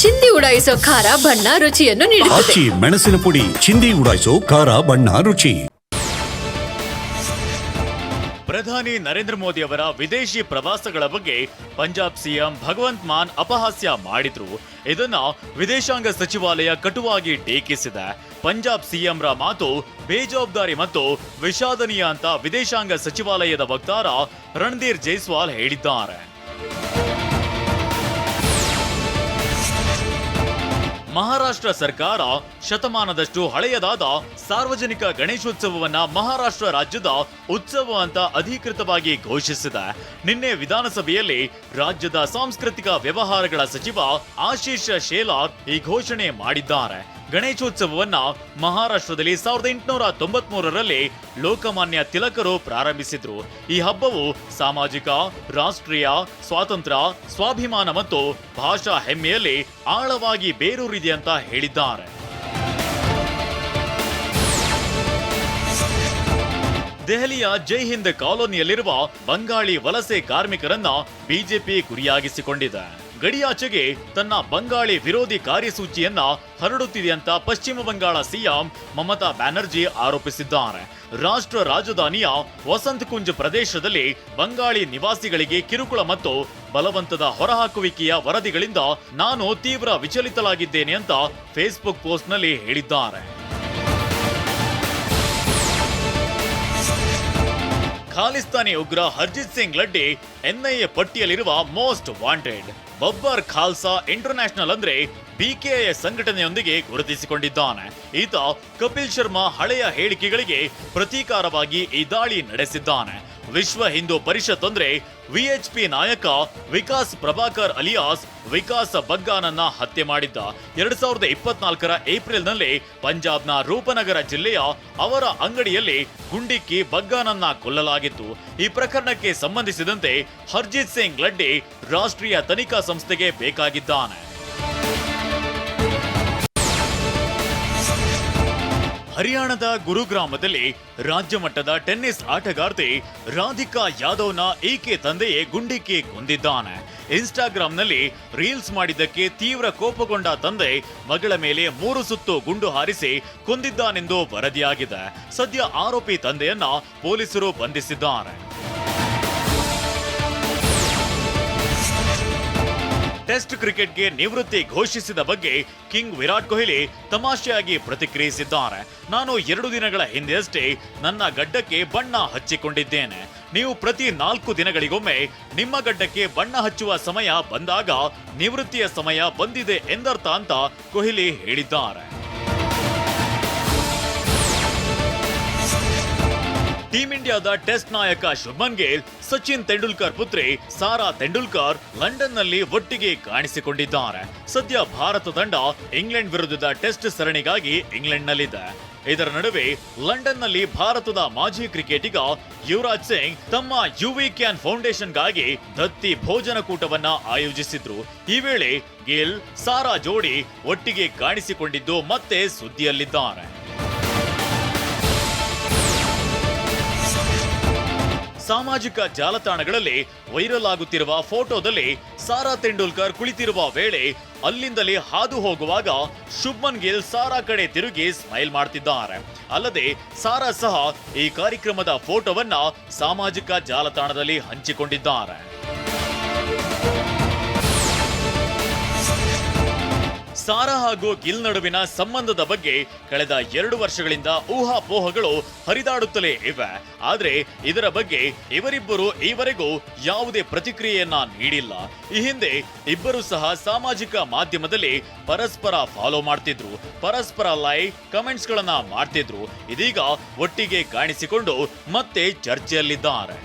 ಚಿಂದಿ ಉಡಾಯಿಸೋ ಖಾರ ಬಣ್ಣ ರುಚಿಯನ್ನು ನೀಡುತ್ತದೆ. ಮೆಣಸಿನ ಪುಡಿ ಚಿಂದಿ ಉಡಾಯಿಸೋ ಖಾರ ಬಣ್ಣ ರುಚಿ. ಪ್ರಧಾನಿ ನರೇಂದ್ರ ಮೋದಿ ಅವರ ವಿದೇಶಿ ಪ್ರವಾಸಗಳ ಬಗ್ಗೆ ಪಂಜಾಬ್ ಸಿಎಂ ಭಗವಂತ್ ಮಾನ್ ಅಪಹಾಸ್ಯ ಮಾಡಿದ್ರು. ಇದನ್ನ ವಿದೇಶಾಂಗ ಸಚಿವಾಲಯ ಕಟುವಾಗಿ ಟೀಕಿಸಿದೆ. ಪಂಜಾಬ್ ಸಿಎಂರ ಮಾತು ಬೇಜವಾಬ್ದಾರಿ ಮತ್ತು ವಿಷಾದನೀಯ ಅಂತ ವಿದೇಶಾಂಗ ಸಚಿವಾಲಯದ ವಕ್ತಾರ ರಣಧೀರ್ ಜೈಸ್ವಾಲ್ ಹೇಳಿದ್ದಾರೆ. ಮಹಾರಾಷ್ಟ್ರ ಸರ್ಕಾರ ಶತಮಾನದಷ್ಟು ಹಳೆಯದಾದ ಸಾರ್ವಜನಿಕ ಗಣೇಶೋತ್ಸವವನ್ನ ಮಹಾರಾಷ್ಟ್ರ ರಾಜ್ಯದ ಉತ್ಸವ ಅಂತ ಅಧಿಕೃತವಾಗಿ ಘೋಷಿಸಿದೆ. ನಿನ್ನೆ ವಿಧಾನಸಭೆಯಲ್ಲಿ ರಾಜ್ಯದ ಸಾಂಸ್ಕೃತಿಕ ವ್ಯವಹಾರಗಳ ಸಚಿವ ಆಶೀಶ್ ಶೇಲಾರ್ ಈ ಘೋಷಣೆ ಮಾಡಿದ್ದಾರೆ. ಗಣೇಶೋತ್ಸವವನ್ನ ಮಹಾರಾಷ್ಟ್ರದಲ್ಲಿ 1893ರಲ್ಲಿ ಲೋಕಮಾನ್ಯ ತಿಲಕರು ಪ್ರಾರಂಭಿಸಿದ್ರು. ಈ ಹಬ್ಬವು ಸಾಮಾಜಿಕ, ರಾಷ್ಟ್ರೀಯ ಸ್ವಾತಂತ್ರ್ಯ, ಸ್ವಾಭಿಮಾನ ಮತ್ತು ಭಾಷಾ ಹೆಮ್ಮೆಯಲ್ಲಿ ಆಳವಾಗಿ ಬೇರೂರಿದೆ ಅಂತ ಹೇಳಿದ್ದಾರೆ. ದೆಹಲಿಯ ಜೈ ಹಿಂದ್ ಕಾಲೋನಿಯಲ್ಲಿರುವ ಬಂಗಾಳಿ ವಲಸೆ ಕಾರ್ಮಿಕರನ್ನ ಬಿಜೆಪಿ ಗುರಿಯಾಗಿಸಿಕೊಂಡಿದೆ. ಗಡಿಯಾಚೆಗೆ ತನ್ನ ಬಂಗಾಳಿ ವಿರೋಧಿ ಕಾರ್ಯಸೂಚಿಯನ್ನ ಹರಡುತ್ತಿದೆ ಅಂತ ಪಶ್ಚಿಮ ಬಂಗಾಳ ಸಿಎಂ ಮಮತಾ ಬ್ಯಾನರ್ಜಿ ಆರೋಪಿಸಿದ್ದಾರೆ. ರಾಷ್ಟ್ರ ರಾಜಧಾನಿಯ ವಸಂತ್ ಕುಂಜ್ ಪ್ರದೇಶದಲ್ಲಿ ಬಂಗಾಳಿ ನಿವಾಸಿಗಳಿಗೆ ಕಿರುಕುಳ ಮತ್ತು ಬಲವಂತದ ಹೊರಹಾಕುವಿಕೆಯ ವರದಿಗಳಿಂದ ನಾನು ತೀವ್ರ ವಿಚಲಿತಲಾಗಿದ್ದೇನೆ ಅಂತ ಫೇಸ್ಬುಕ್ ಪೋಸ್ಟ್ನಲ್ಲಿ ಹೇಳಿದ್ದಾರೆ. ಖಾಲಿಸ್ತಾನಿ ಉಗ್ರ ಹರ್ಜಿತ್ ಸಿಂಗ್ ಲಡ್ಡಿ ಎನ್ಐಎ ಪಟ್ಟಿಯಲ್ಲಿರುವ most wanted. Babbar Khalsa international ಅಂದ್ರೆ ಬಿಕೆಎ ಸಂಘಟನೆಯೊಂದಿಗೆ ಗುರುತಿಸಿಕೊಂಡಿದ್ದಾನೆ. ಈತ ಕಪಿಲ್ ಶರ್ಮಾ ಹಳೆಯ ಹೇಳಿಕೆಗಳಿಗೆ ಪ್ರತೀಕಾರವಾಗಿ ಈ ದಾಳಿ ನಡೆಸಿದ್ದಾನೆ. ವಿಶ್ವ ಹಿಂದೂ ಪರಿಷತ್ ಅಂದ್ರೆ ವಿಎಚ್ಪಿ ನಾಯಕ ವಿಕಾಸ್ ಪ್ರಭಾಕರ್ ಅಲಿಯಾಸ್ ವಿಕಾಸ್ ಬಗ್ಗಾನನ್ನ ಹತ್ಯೆ ಮಾಡಿದ್ದ. 2024ರ ಏಪ್ರಿಲ್ನಲ್ಲಿ ಪಂಜಾಬ್ನ ರೂಪನಗರ ಜಿಲ್ಲೆಯ ಅವರ ಅಂಗಡಿಯಲ್ಲಿ ಗುಂಡಿಕ್ಕಿ ಬಗ್ಗಾನನ್ನ ಕೊಲ್ಲಲಾಗಿತ್ತು. ಈ ಪ್ರಕರಣಕ್ಕೆ ಸಂಬಂಧಿಸಿದಂತೆ ಹರ್ಜಿತ್ ಸಿಂಗ್ ಲಡ್ಡಿ ರಾಷ್ಟ್ರೀಯ ತನಿಖಾ ಸಂಸ್ಥೆಗೆ ಬೇಕಾಗಿದ್ದಾನೆ. ಹರಿಯಾಣದ ಗುರುಗ್ರಾಮದಲ್ಲಿ ರಾಜ್ಯ ಮಟ್ಟದ ಟೆನ್ನಿಸ್ ಆಟಗಾರ್ತಿ ರಾಧಿಕಾ ಯಾದವ್ನ ಈಕೆ ತಂದೆಯೇ ಗುಂಡಿಕ್ಕಿ ಕೊಂದಿದ್ದಾನೆ. ಇನ್ಸ್ಟಾಗ್ರಾಂನಲ್ಲಿ ರೀಲ್ಸ್ ಮಾಡಿದ್ದಕ್ಕೆ ತೀವ್ರ ಕೋಪಗೊಂಡ ತಂದೆ ಮಗಳ ಮೇಲೆ 3 ಸುತ್ತು ಗುಂಡು ಹಾರಿಸಿ ಕೊಂದಿದ್ದಾನೆಂದು ವರದಿಯಾಗಿದೆ. ಸದ್ಯ ಆರೋಪಿ ತಂದೆಯನ್ನ ಪೊಲೀಸರು ಬಂಧಿಸಿದ್ದಾರೆ. ಟೆಸ್ಟ್ ಕ್ರಿಕೆಟ್ಗೆ ನಿವೃತ್ತಿ ಘೋಷಿಸಿದ ಬಗ್ಗೆ ಕಿಂಗ್ ವಿರಾಟ್ ಕೊಹ್ಲಿ ತಮಾಷೆಯಾಗಿ ಪ್ರತಿಕ್ರಿಯಿಸಿದ್ದಾರೆ. ನಾನು 2 ದಿನಗಳ ಹಿಂದೆಯಷ್ಟೇ ನನ್ನ ಗಡ್ಡಕ್ಕೆ ಬಣ್ಣ ಹಚ್ಚಿಕೊಂಡಿದ್ದೇನೆ. ನೀವು ಪ್ರತಿ 4 ದಿನಗಳಿಗೊಮ್ಮೆ ನಿಮ್ಮ ಗಡ್ಡಕ್ಕೆ ಬಣ್ಣ ಹಚ್ಚುವ ಸಮಯ ಬಂದಾಗ ನಿವೃತ್ತಿಯ ಸಮಯ ಬಂದಿದೆ ಎಂದರ್ಥ ಅಂತ ಕೊಹ್ಲಿ ಹೇಳಿದ್ದಾರೆ. ಟೀಂ ಇಂಡಿಯಾದ ಟೆಸ್ಟ್ ನಾಯಕ ಶುಭ್ಮನ್ ಗಿಲ್, ಸಚಿನ್ ತೆಂಡೂಲ್ಕರ್ ಪುತ್ರಿ ಸಾರಾ ತೆಂಡೂಲ್ಕರ್ ಲಂಡನ್ನಲ್ಲಿ ಒಟ್ಟಿಗೆ ಕಾಣಿಸಿಕೊಂಡಿದ್ದಾರೆ. ಸದ್ಯ ಭಾರತ ತಂಡ ಇಂಗ್ಲೆಂಡ್ ವಿರುದ್ಧದ ಟೆಸ್ಟ್ ಸರಣಿಗಾಗಿ ಇಂಗ್ಲೆಂಡ್ನಲ್ಲಿದೆ. ಇದರ ನಡುವೆ ಲಂಡನ್ನಲ್ಲಿ ಭಾರತದ ಮಾಜಿ ಕ್ರಿಕೆಟಿಗ ಯುವರಾಜ್ ಸಿಂಗ್ ತಮ್ಮ ಯುವಿ ಕ್ಯಾನ್ ಫೌಂಡೇಶನ್ಗಾಗಿ ದತ್ತಿ ಭೋಜನ ಕೂಟವನ್ನ ಆಯೋಜಿಸಿದ್ರು. ಈ ವೇಳೆ ಗಿಲ್, ಸಾರಾ ಜೋಡಿ ಒಟ್ಟಿಗೆ ಕಾಣಿಸಿಕೊಂಡಿದ್ದು ಮತ್ತೆ ಸುದ್ದಿಯಲ್ಲಿದ್ದಾರೆ. ಸಾಮಾಜಿಕ ಜಾಲತಾಣಗಳಲ್ಲಿ ವೈರಲ್ ಆಗುತ್ತಿರುವ ಫೋಟೋದಲ್ಲಿ ಸಾರಾ ತೆಂಡೂಲ್ಕರ್ ಕುಳಿತಿರುವ ವೇಳೆ ಅಲ್ಲಿಂದಲೇ ಹಾದು ಹೋಗುವಾಗ ಶುಭ್ಮನ್ ಗಿಲ್ ಸಾರಾ ಕಡೆ ತಿರುಗಿ ಸ್ಮೈಲ್ ಮಾಡ್ತಿದ್ದಾರೆ. ಅಲ್ಲದೆ ಸಾರಾ ಸಹ ಈ ಕಾರ್ಯಕ್ರಮದ ಫೋಟೋವನ್ನ ಸಾಮಾಜಿಕ ಜಾಲತಾಣದಲ್ಲಿ ಹಂಚಿಕೊಂಡಿದ್ದಾರೆ. ಸಾರಾ ಹಾಗೂ ಗಿಲ್ ನಡುವಿನ ಸಂಬಂಧದ ಬಗ್ಗೆ ಕಳೆದ 2 ವರ್ಷಗಳಿಂದ ಊಹಾಪೋಹಗಳು ಹರಿದಾಡುತ್ತಲೇ ಇವೆ. ಆದ್ರೆ ಇದರ ಬಗ್ಗೆ ಇವರಿಬ್ಬರು ಈವರೆಗೂ ಯಾವುದೇ ಪ್ರತಿಕ್ರಿಯೆಯನ್ನ ನೀಡಿಲ್ಲ. ಈ ಹಿಂದೆ ಇಬ್ಬರು ಸಹ ಸಾಮಾಜಿಕ ಮಾಧ್ಯಮದಲ್ಲಿ ಪರಸ್ಪರ ಫಾಲೋ ಮಾಡ್ತಿದ್ರು, ಪರಸ್ಪರ ಲೈಕ್ ಕಮೆಂಟ್ಸ್ ಗಳನ್ನ ಮಾಡ್ತಿದ್ರು. ಇದೀಗ ಒಟ್ಟಿಗೆ ಕಾಣಿಸಿಕೊಂಡು ಮತ್ತೆ ಚರ್ಚೆಯಲ್ಲಿದ್ದಾರೆ.